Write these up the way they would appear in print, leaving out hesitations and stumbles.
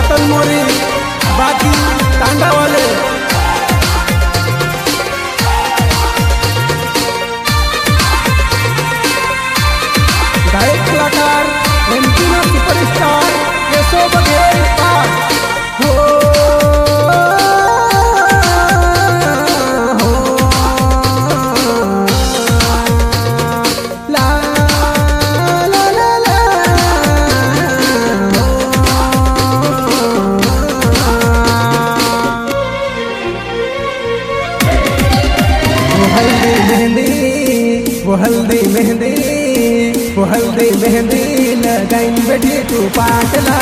अटल मोरी बाकी तांडा वाले गायक कलाकार एमपी ना सुपरस्टार केशव बघेल हो हल्दी मेहंदी वो हल्दी मेहंदी लगाइन बैठी तू पाटला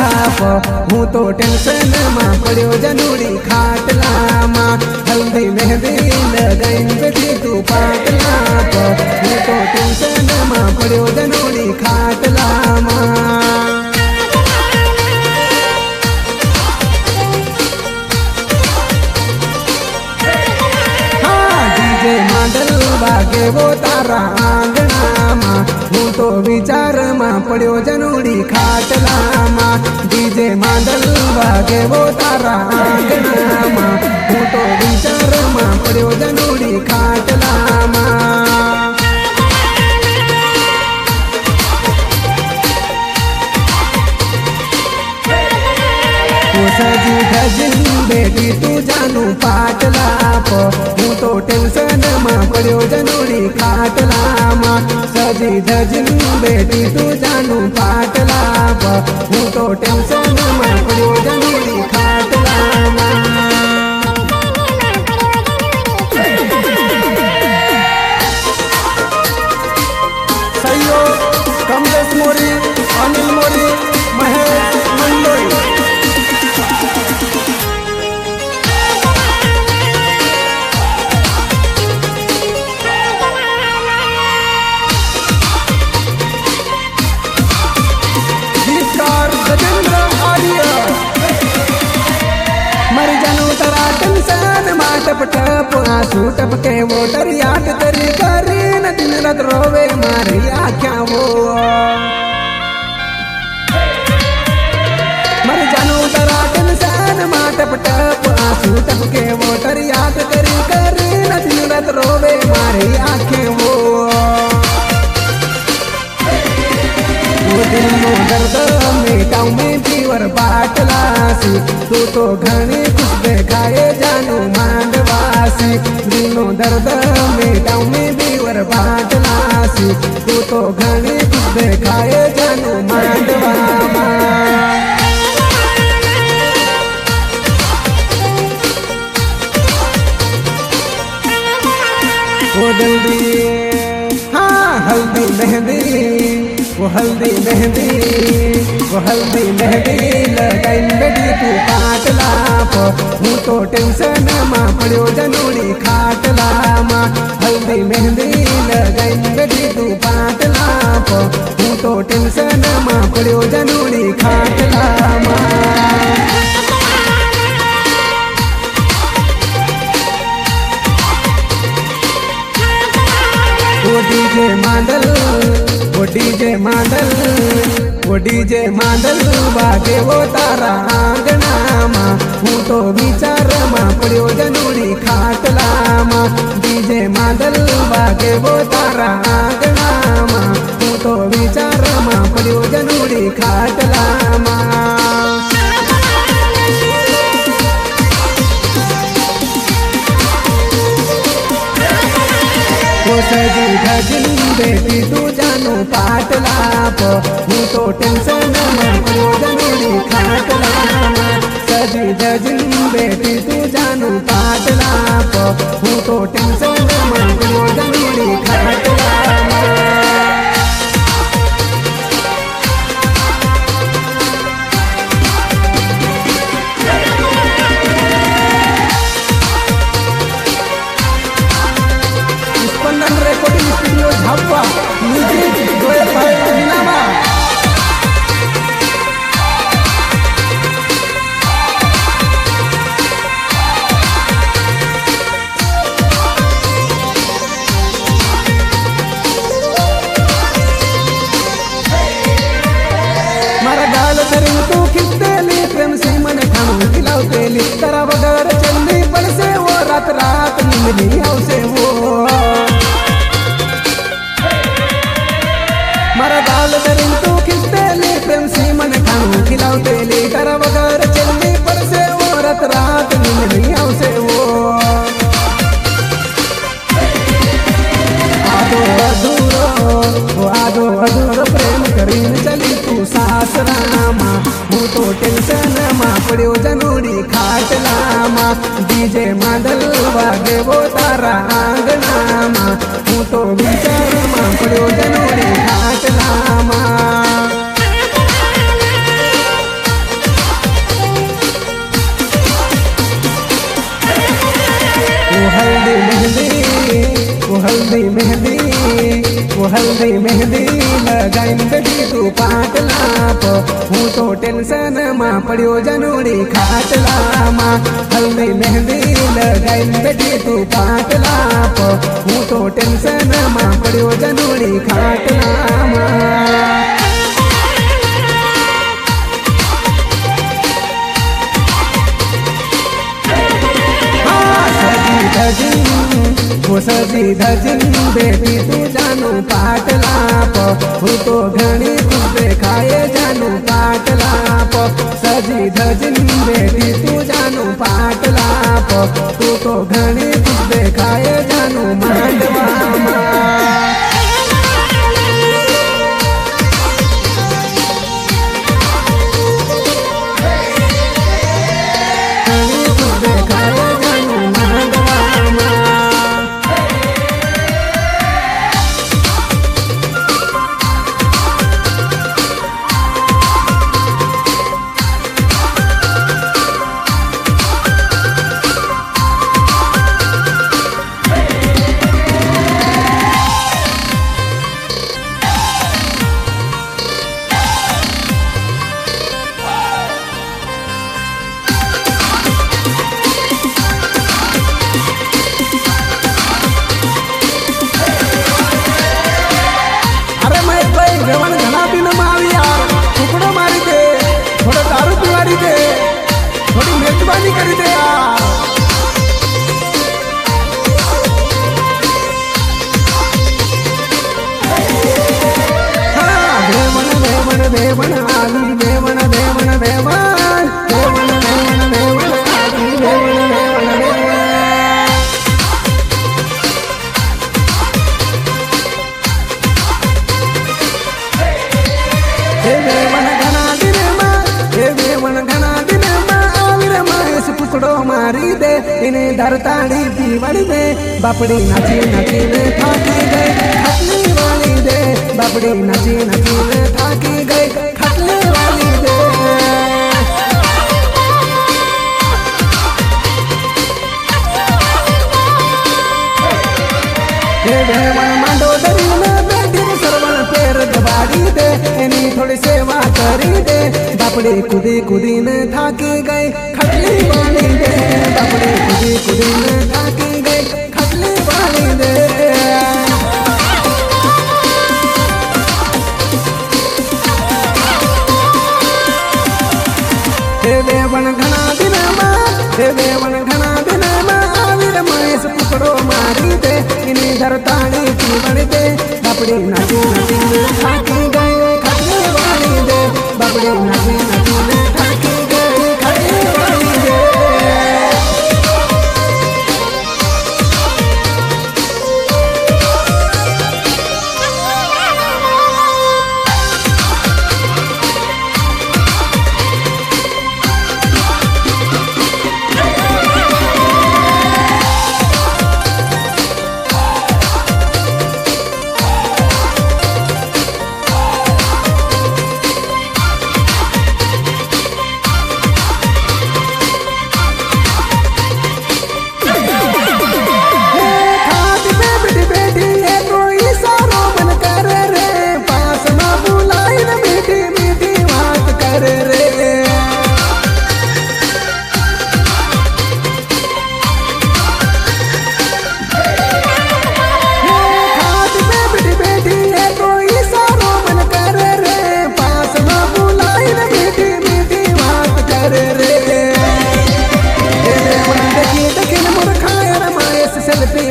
हूँ तो टेंशन माँ पड़ो जनूरी खाटला माँ हल्दी मेहंदी लगाइन बैठी तू पाटला हूँ तो टेंशन माँ पड़ो जनूरी खाटला माँ माडल बागे वो तारा आंगना माँ हूँ तो विचार माँ पड़ो जनूड़ी खाटला माँ डीजे माडल बागे वो तारा आंगना माँ हूँ तो विचार माँ पड़ो जनूड़ी खाटला माँ सजी धजिन बेटी तू जानू पाटला हूँ तो टेंशन माँ पड़ो जनूरी खाटला माँ सजी धजिन बेटी तू जानू पाटला हूँ तो टेंशन माँ पड़ो जनूरी खाटला माँ सहयोग कमलेश मोरी अनिल मोरी महेश मंडोई मर जानू तरा टेंशन माँ टप टप आंसू टपके वो डर याद तेरी करी न दिन रात रोवे मारी आँखें वो मर जानू तरा टेंशन माँ टप टप आंसू टपके वो डर याद तेरी करी न दिन रात रोवे मारी आँखें वो दिल नो दर्द मिटाऊ में पीवर बाटलासी तू तो घनी कुछ देखाए जानू मांडवासी दिल नो दर्द मिटाऊ में पीवर बाटलासी तू तो घनी कुछ देखाए जानू मांडवा वो जल्दी हाँ हल्दी मेहंदी वो हल्दी मेहंदी वो हल्दी मेहंदी लगाइन बेटी तू पाटला हूँ तो टेंशन माँ पड़ो जनूरी खाटला माँ हल्दी मेहंदी लगाइन बेटी तू पाटला हूँ तो टेंशन माँ पड़ो जनूरी खाटला माँ वो डीजे माडल वो डीजे माडल वो डीजे माडल बागे वो तारा आंगना माँ हूँ तो विचार माँ पड़ो जनूरी खाटला माँ डीजे माडल बागे वो तारा आंगना माँ हूँ तो विचार माँ पड़ो जनूरी खाटला माँ वो सजी धजिन बेटी तू जानू पाटला हूँ तो टेंशन माँ पड़ो जनूरी खाटला सजी धजिन बेटी तू जानू पाटला हूँ तो टेंशन माँ पड़ो जनूरी खाटला recording studio Jhapa music Goyal भाई नीनामा मिली आवशे वो मारा दाल दरीन तू खिचतेली प्रेमसी मन खाणू खिलावतेली करा वगर चलनी पडसे वो रात रात मिली आवशे वो आदो अधूरो प्रेम करीन चली तू सासरामा हूँ तो टेंशन मा पड्यो जनोड़ी खाटलामा डीजे मांडल वागे वो तारा आंगणामा हूँ तो विचार मा पड्यो जनोड़ी खाटलामा हल्दी मेहंदी लगाइन बेटी तू पाटलाप हूँ तो टेंशन मा पड्यो जनोड़ी खाटलामा हल्दी मेहंदी लगाइन बेटी तू पाटलाप हूँ तो टेंशन मा पड्यो जनोड़ी खाटलामा सजी धजिन बेटी तू जानू पाटलाप हूँ तो घणी तू देखाए जानू पाटलाप सजी धजिन बेटी तू जानू पाटलाप तू तो घणी तू देखाए जानू मांडवामा मेहरबानी कर दे यार हाँ देवन देवन देवन आली देवन देवन देवन देवन देवन देवन आली देवन देवन देवन घना दिन माँ देवन घना दिन पुकड़ो मारी दे इन्हें धरताड़ी पीवड़ दे बापड़ी नाची नाची ने थाकी गई खटली वाली दे बापड़ी नाची नाची ने थाकी गई खटली वाली दे देवन मंडोदरी में बैठी सरवण पैर दबाड़ी दे इन्हीं थोड़ी सेवा करी दे बापड़ी कुदी कुदी ने थाकी गई खटली वाली दे बापड़ी कुदी कुदी ने थाकी गई खटली वाली दे देवन घना दिन माँ देवन घना दिन माँ आविर महेश पुकड़ो मारी दे इन्हीं धरताड़ी पीवड़ दे बापड़ी नाची नाची ने थाकी गई खटली वाली दे बापड़ी नाची नाची ने थाकी गई खटली वाली दे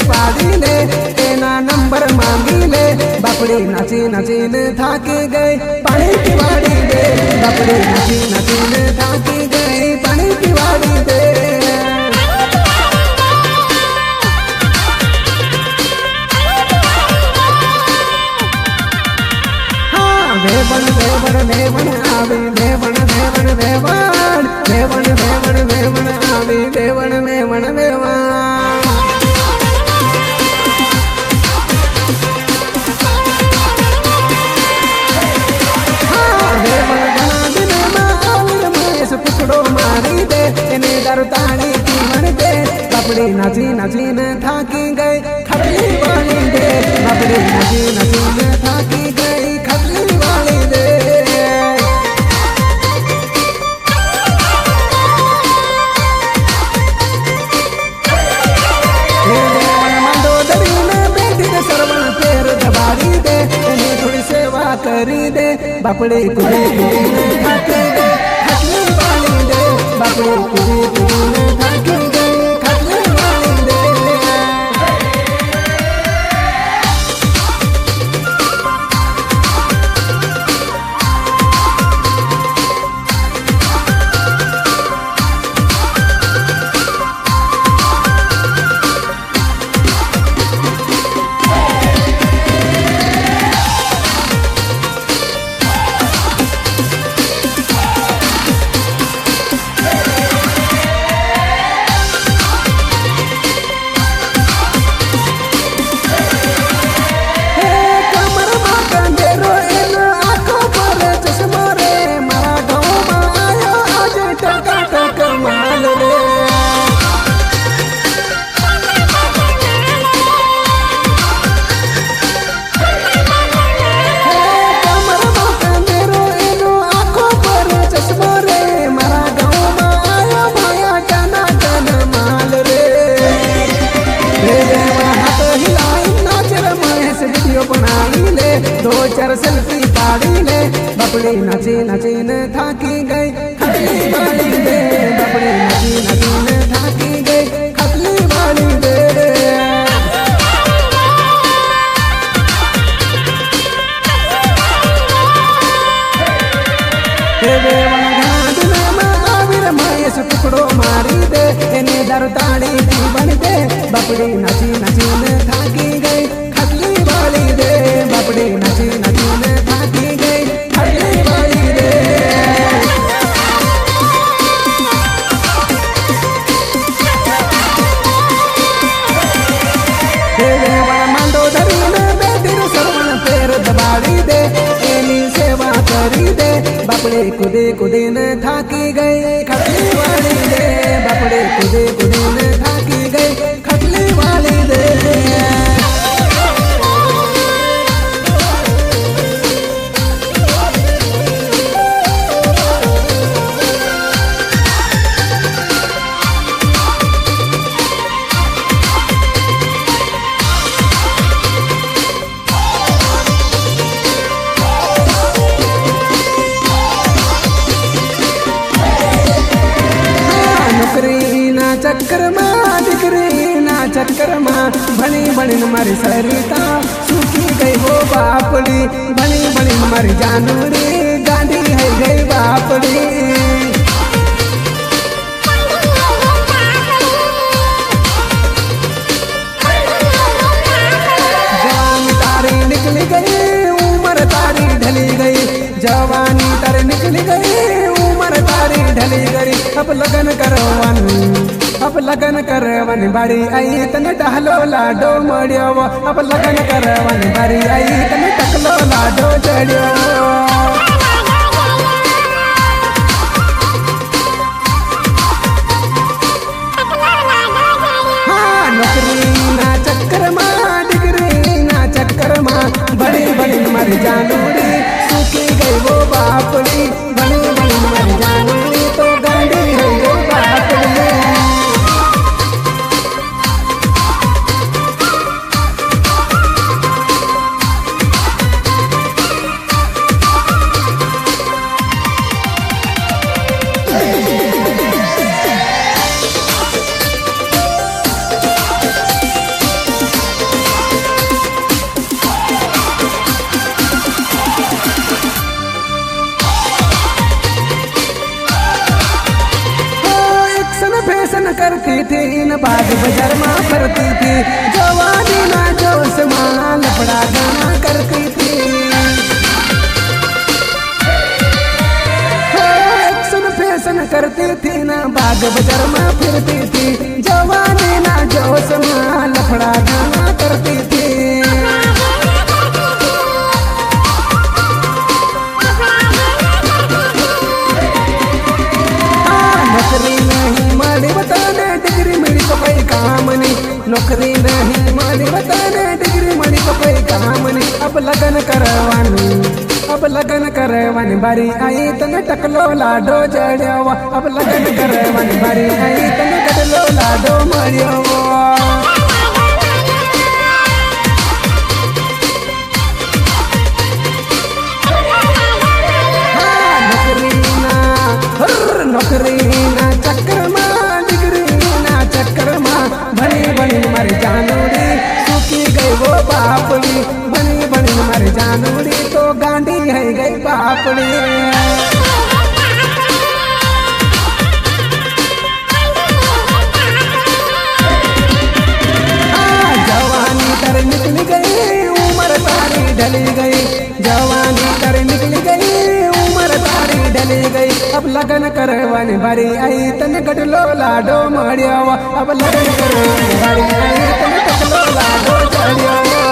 पाड़ी ले तेना नंबर मांगी ले बापड़ी नाची नाचीन थाकी गई पानी की वाड़ी दे बापड़ी नाची नाचीन थाकी गई पानी की वाड़ी दे वेवन वेवन वेवन आवी woven woven woven woven woven woven आवी वेवन वेवन वेवन टुकड़ो मारी दे इने दरताड़ी की मन दे बापड़ी नाची नाची न थाकी गई खटली वाली दे बापड़ी नाची नाची न थाकी गई खटली वाली दे सरवण पेर दबाड़ी दे इन्हें थोड़ी सेवा करी दे बापड़ी कुड़ी कुड़ी थाकी गई खटली वाली दे बापड़ी कुड़ी कुड़ी थाकी गई खटली वाली दे दो चार सेल्फी पाड़ी ले बापड़ी नाची नाची न थाकी गई खटली वाली दे बापड़ी नाची नाची न थाकी गई खटली वाली दे टुकड़ो मारी दे इन्हें दरताड़ी की बन दे बापड़ी नाची नाची न थाकी गई खटली वाली दे बापड़ी नाची नाची न थाकी गई खटली वाली दे मंडोदरी में बेटी सरवण पेर दबाड़ी दे एनी सेवा करी दे बापड़ी कुदी कुदी न थाकी गई खटली वाली दे बापड़ी कुदी कुदी न थाकी गई खटली वाली दे चक्कर माँ दिकरी ना चक्कर माँ बनी बनी मारी सरिता सूखी गई वो बापड़ी बनी बनी मारी जानूरी गांधी है गई बापड़ी जवानी तारी निकली गई उम्र तारी ढली गई जवानी तारी निकली गई उम्र तारी ढली गई अब लगन करवन बारी आई तने टहलो लाडो मड़ियो अब लगन करवन बारी आई तने टकलो लाडो चढ़ियो हाँ नौकरी ना चक्कर माँ डिग्री ना चक्कर माँ बड़ी बड़ी मर जानूरी सूखी गई वो बापड़ी बड़ी बड़ी मर जानूरी तो गाड़ी है वो बापड़ी थी न बाग बाजार में फरती थी, जवानी ना जोश में लफड़ा गाना करती थी। एक्शन फैशन करती थी न बाग बाजार में फिरती थी, जवानी ना जोश में लफड़ा गाना करती थी। नौकरी नहीं माली बताने डिग्री मिली तो कोई काम नहीं, नौकरी नहीं माली बताने डिग्री मिली तो कोई काम नहीं। अब लगन करवानी बारी आई तने टकलो लाडो जड़ियावा, अब लगन करवानी बारी आई तने टकलो लाडो मरियावा। नौकरी ना चक्कर में डिग्री ना चक्कर में बनी बनी मर जानूरी, सूखी गई वो बापड़ी, बनी बनी मर जानूरी तो गांडी है गई बापड़ी। जवानी कर निकल गई उम्र तारी ढली गई, जवानी कर निकल गई उम्र तारी ढली गई। अब लगन करवानी बारी आई तने गडलो लाडो मड़ियावा, अब लगन करवानी बारी आई तने गडलो लाडो चढ़ियावा।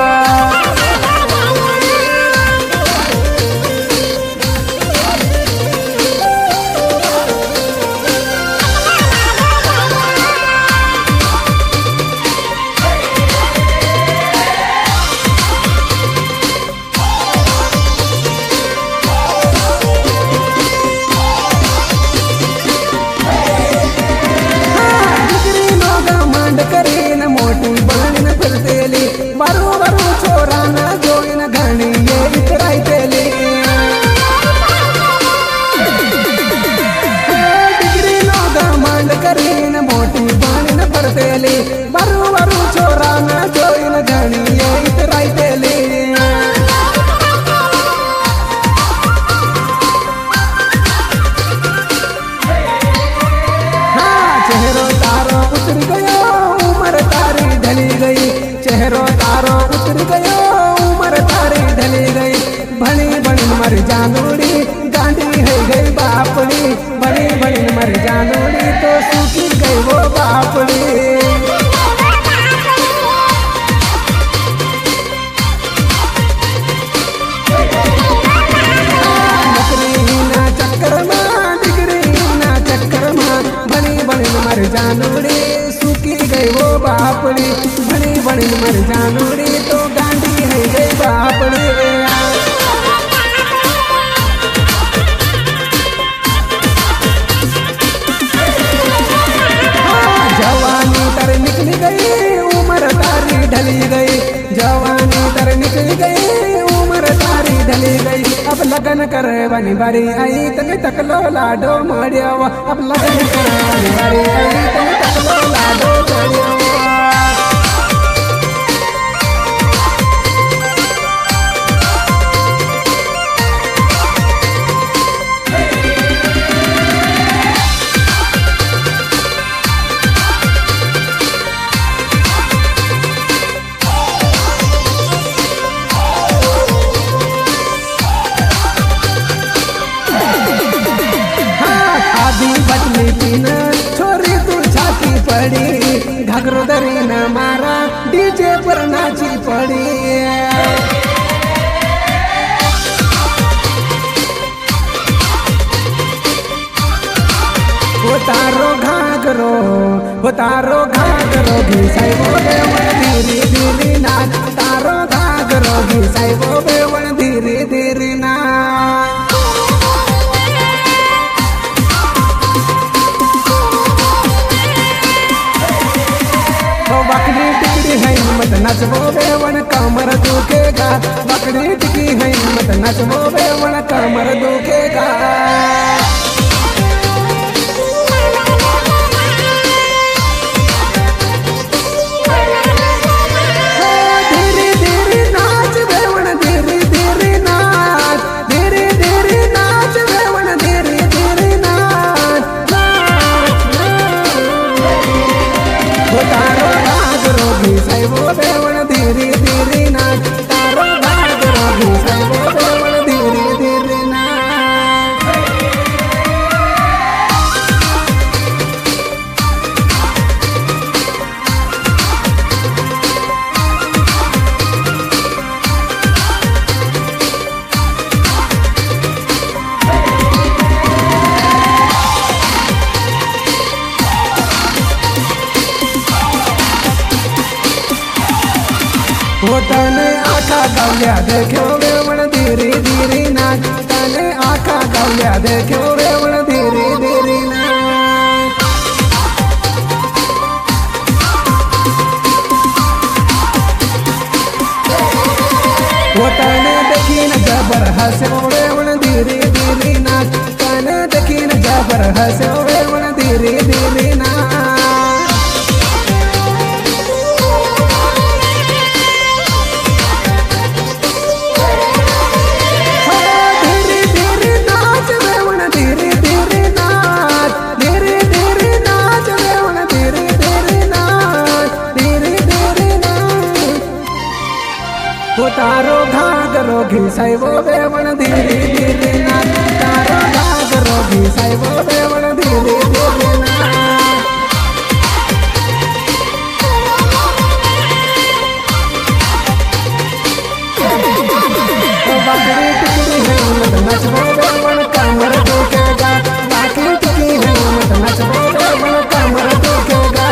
चेहरो तारो उतर गयो उम्र तारी ढली गई, चेहरो तारो उतर गयो उम्र तारी ढली गई। भनी बनी मर जानूरी गांडी है गई बापड़ी, भनी बनी मर जानूरी तो सूखी गई वो बापड़ी। मर जानूरी सूखी गई वो बापड़ी, बड़ी बड़ी मर जानूरी तो गांडी है गई बापड़ी। जवानी तर निकल गई उम्र तारी ढली गई, जवानी तर निकल गई उम्र तारी ढली गई। अब लगन करवानी बारी आई तने टकलो लाडो मड़ियावा, अब लगन करवानी बारी आई तने टकलो लाडो चढ़ियावा। बटली पीन छोरी तू छाती पड़ी, घाघरो दरी न मारा डीजे पर नाची पड़ी। वो तारो घाघरो घिसाई वो बेवण धीरे धीरे नाच, तारो घाघरो घिसाई वो बेवण धीरे धीरे नाच। बकरी टिकड़ी है मत नचबो बेवन कमर दुखेगा, बकरी टिकी है मत नचबो बेवन कमर दुखेगा। धीरे धीरे नाच बेवन धीरे धीरे नाच, धीरे धीरे नाच बेवन धीरे धीरे नाच। घिसाइबो देवण धीरे धीरे नाच तारो घाघरो घिसाइबो देवण धीरे धीरे नाच। वो तने आखा गावल्या देख्यो वेवण धीरे धीरे नाच तने आखा गावल्या देख्यो वेवण धीरे धीरे नाच। वो तने देखीन जबर हस्यो वेवण धीरे धीरे नाच तने देखीन जबर हस्यो वेवण धीरे धीरे नाच। तारो घाघरो घिसाइबो देवण धीरे धीरे नाच तारो घाघरो घिसाइबो देवण धीरे धीरे नाच। बाकरी टिकरी है मत नचबो देवण कमर दुखेगा बाकरी टिकरी है मत नचबो देवण कमर दुखेगा।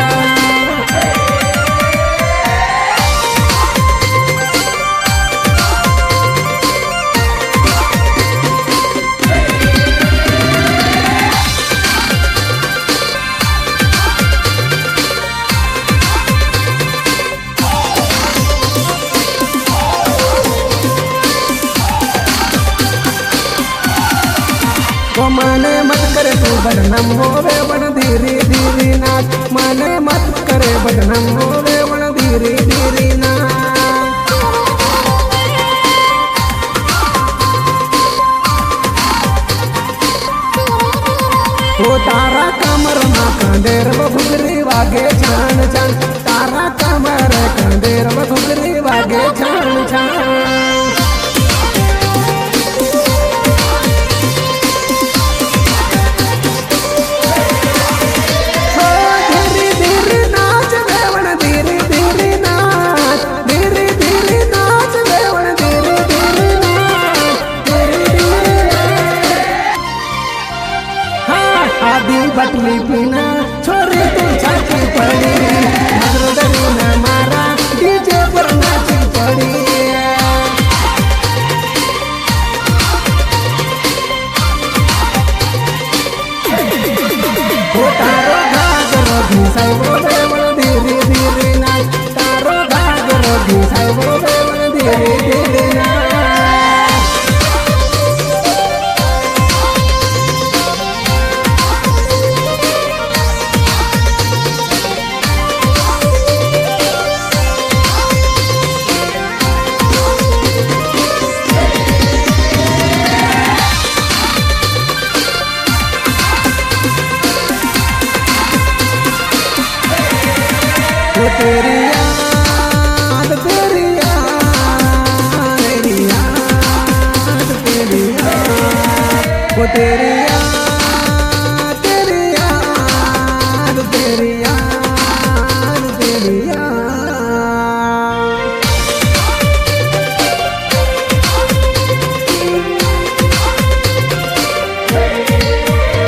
माने मत करे तू बदनाम होवे बन धीरे धीरे नाच माने मत करे बदनाम होवे बन धीरे धीरे नाच। वो तारा कमर मा कंदेर घुगरी वागे छान छान तारा कमर कंदेर घुगरी वागे छान छान। बटली पीना छोरी तू छाती पड़ी नजर डरी ना मारा डीजे पर नाची पड़ी। वो तारो घाघरो घिसाइबो देवण धीरे धीरे नाच तारो घाघरो घिसाइबो देवण धीरे धीरे नाच। तेरी याद तेरी याद तेरी याद तेरी याद वो तेरी याद तेरी याद तेरी याद तेरी याद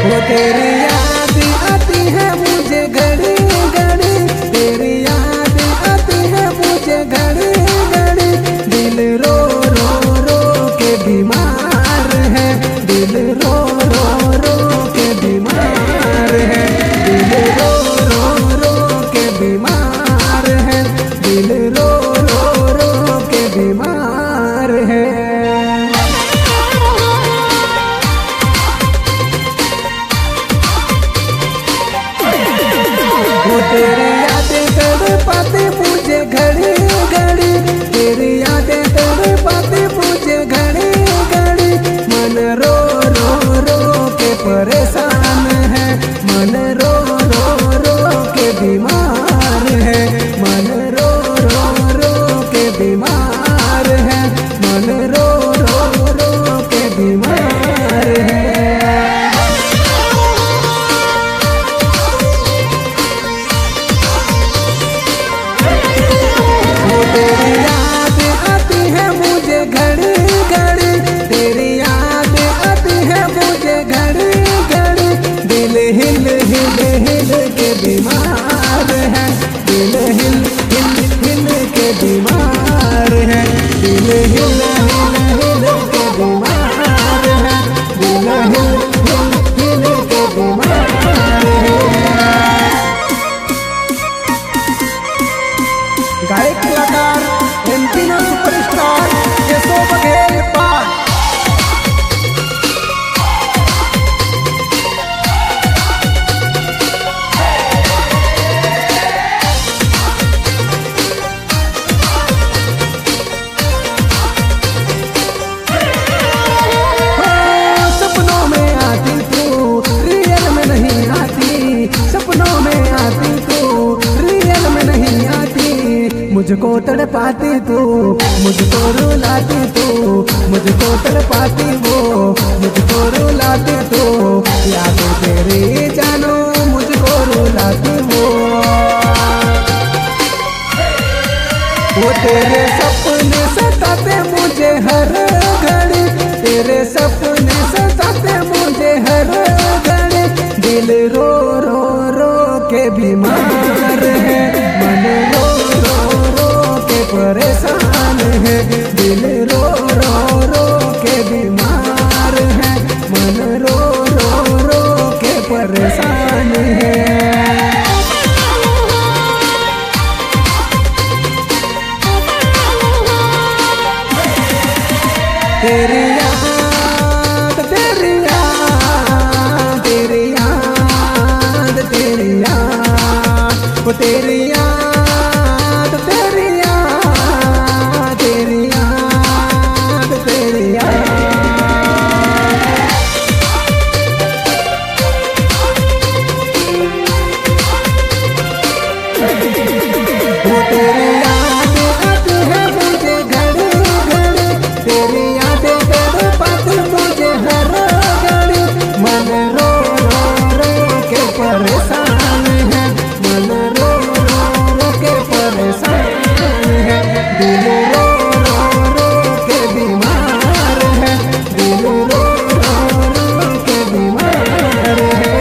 वो तेरी याद आती है मुझे घड़ी घड़ी तेरी याद आती है मुझे घड़ी घड़ी दिल रो रो रो के बीमार है दिल रो रो रो के बीमार है दिल रो रो रो के बीमार है दिल रो रो रो के बीमार है। वो तेरी यादें तड़पाती मुझे घड़ी घड़ी बीमार है, मन रो रो रो के बीमार है। वो तेरी याद आती है मुझे घड़ी घड़ी, तेरी याद आती है मुझे घड़ी घड़ी, दिल हिल हिल हिल के बीमार है, दिल हिल हिल हिल के बीमार है, दिल हिल हिल हिल के बीमार है, दिल हिल हिल हिल के बीमार है। गायक कलाकार एमपी में सुपरस्टार केशव बघेल पाठ। सपनों में आती तू रियल में नहीं आती, सपनों में आती तू रियल में नहीं आती, मुझको तड़पाती तू, मुझको रुलाती तू, मुझको तड़पाती वो, मुझको रुलाती तू, याद तेरी जानो मुझको रुलाती वो तेरे सपने सताते मुझे हर घड़ी, तेरे सपने सताते मुझे हर घड़ी, दिल रो रो रो के बीमार है, मन रो रो रो के परेशान है, दिल रो रो रो के बीमार है, मन रो रो रो के परेशान है। तेरी याद तेरी याद तेरी याद तेरी याद वो तेरी याद तेरी याद तेरी याद तेरी याद वो तेरी याद आती है मुझे घड़ी घड़ी, तेरी यादें तड़पाती मुझे हर घड़ी, मन रो रो रो के परेशान है, मन रो रो रो के परेशान है, दिल रो रो रो के बीमार है, दिल रो रो रो के बीमार है।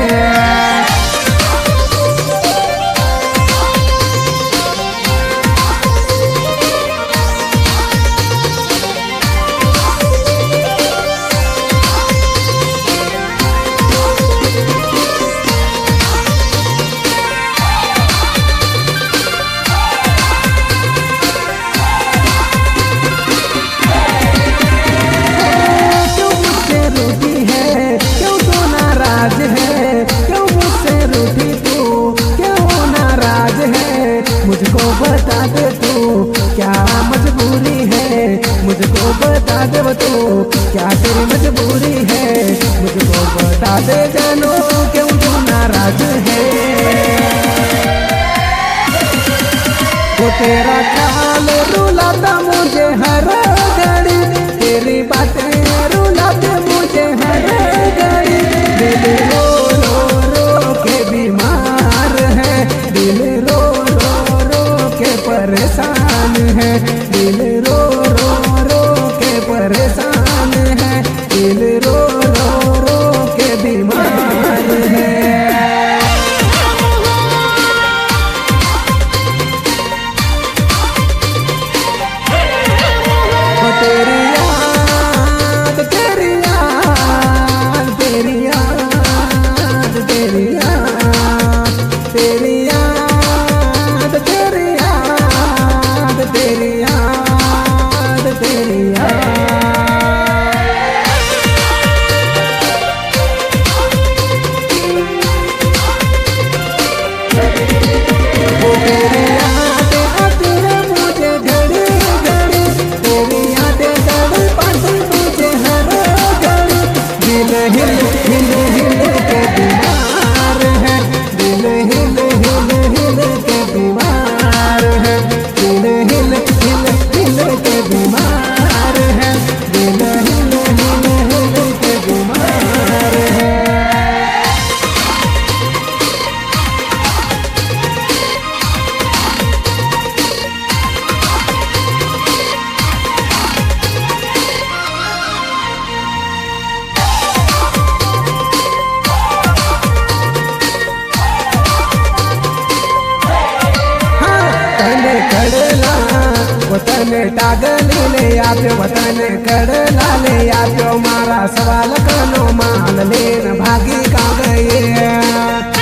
मुझको बता दे तू क्या मजबूरी है, मुझको बता दे तू क्या तेरी मजबूरी है, मुझको बता दे जानो क्यों तू नाराज है। वो तेरा ख्याल रुलाता मुझे हर घड़ी, तेरी बातें रुलाते मुझे हर घड़ी, दिल रो रो रो के बीमार है, दिल रो परेशान है, दिल रो रो रो के परेशान है, दिल रो रो रो के बीमार है। तेरी याद तेरी याद तेरी याद तेरी याद तेरी याद तेरी याद तेरी याद तेरी याद। तने टागली ले आप्यो तने कड़ला ले आप्यो मारा सवाल कनो माल लेन भागी का गए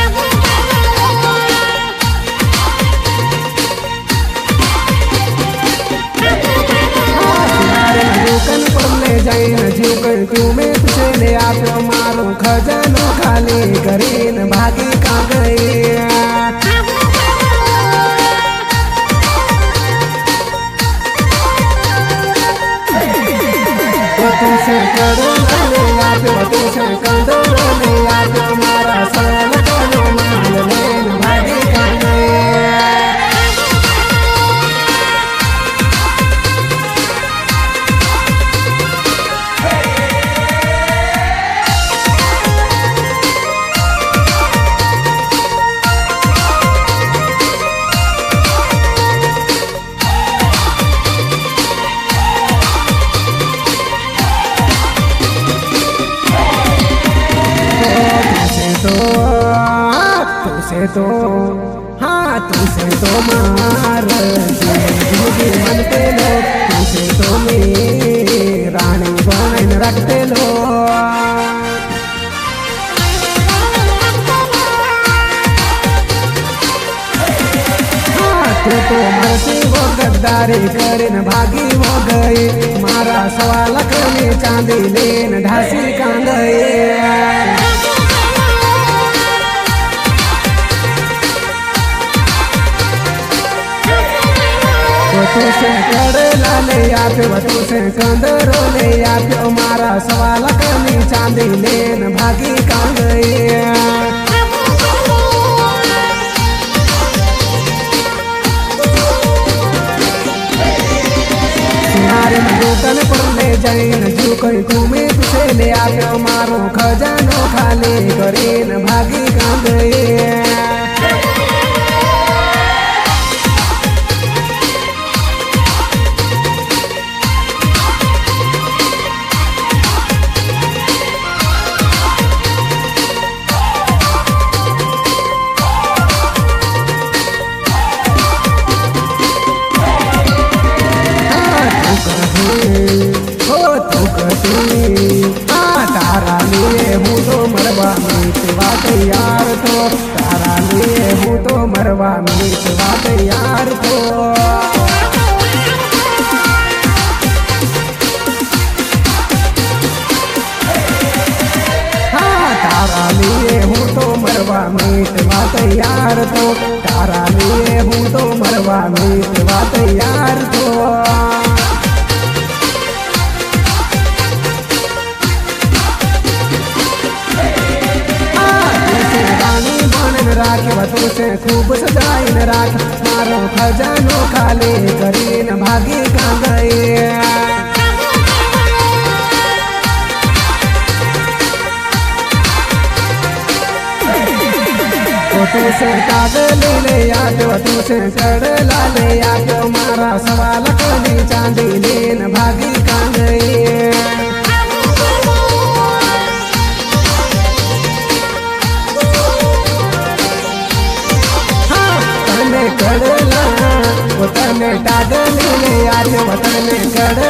कन पर ले जाइन झुकन क्यों में तुझे ले आप्यो मारो खजानो खाली करीन भागी का गए तुझसे कड़ला ले आप्यो तुझसे कंदरो ले आप्यो मारा सवाल कनो माल लेन भागी का गए तो हाँ तुझसे तो मार मन पे लो तुझसे तो मेरी रानी बन रखते लो हाँ तू तो मरसी वो गद्दारी करीन भागी हो गई मारा सवाल करने चांदी लेन ढासी का गई तुझसे कड़ला ले आप्यो तुझसे कंदरो ले आप्यो मारा सवाल करनी चांदी लेन भागी का गई दुकान पर ले जाइन झुकन घूमे तुझे ले आप्यो मारो खजानो खाली करीन भागी का गई तारा लिए हूँ तो मरवा मीतवा तैयार तो तारा लिए हूँ तो मरवा मीतवा तैयार तो हाँ तारा लिए हूँ तो मरवा मीतवा तैयार तो तारा लिए हूँ तो मरवा मीतवा तैयार तो राख तुझसे खूब सजाइन राख मारो खजानो खाली करीन भागी का गए तुझसे कागली ले आप्यो तुझसे कड़ला ले आप्यो मारा सवाल करनी चांदी लेन भागी का गए कड़ला तने टागली ले आप्यो तने कड़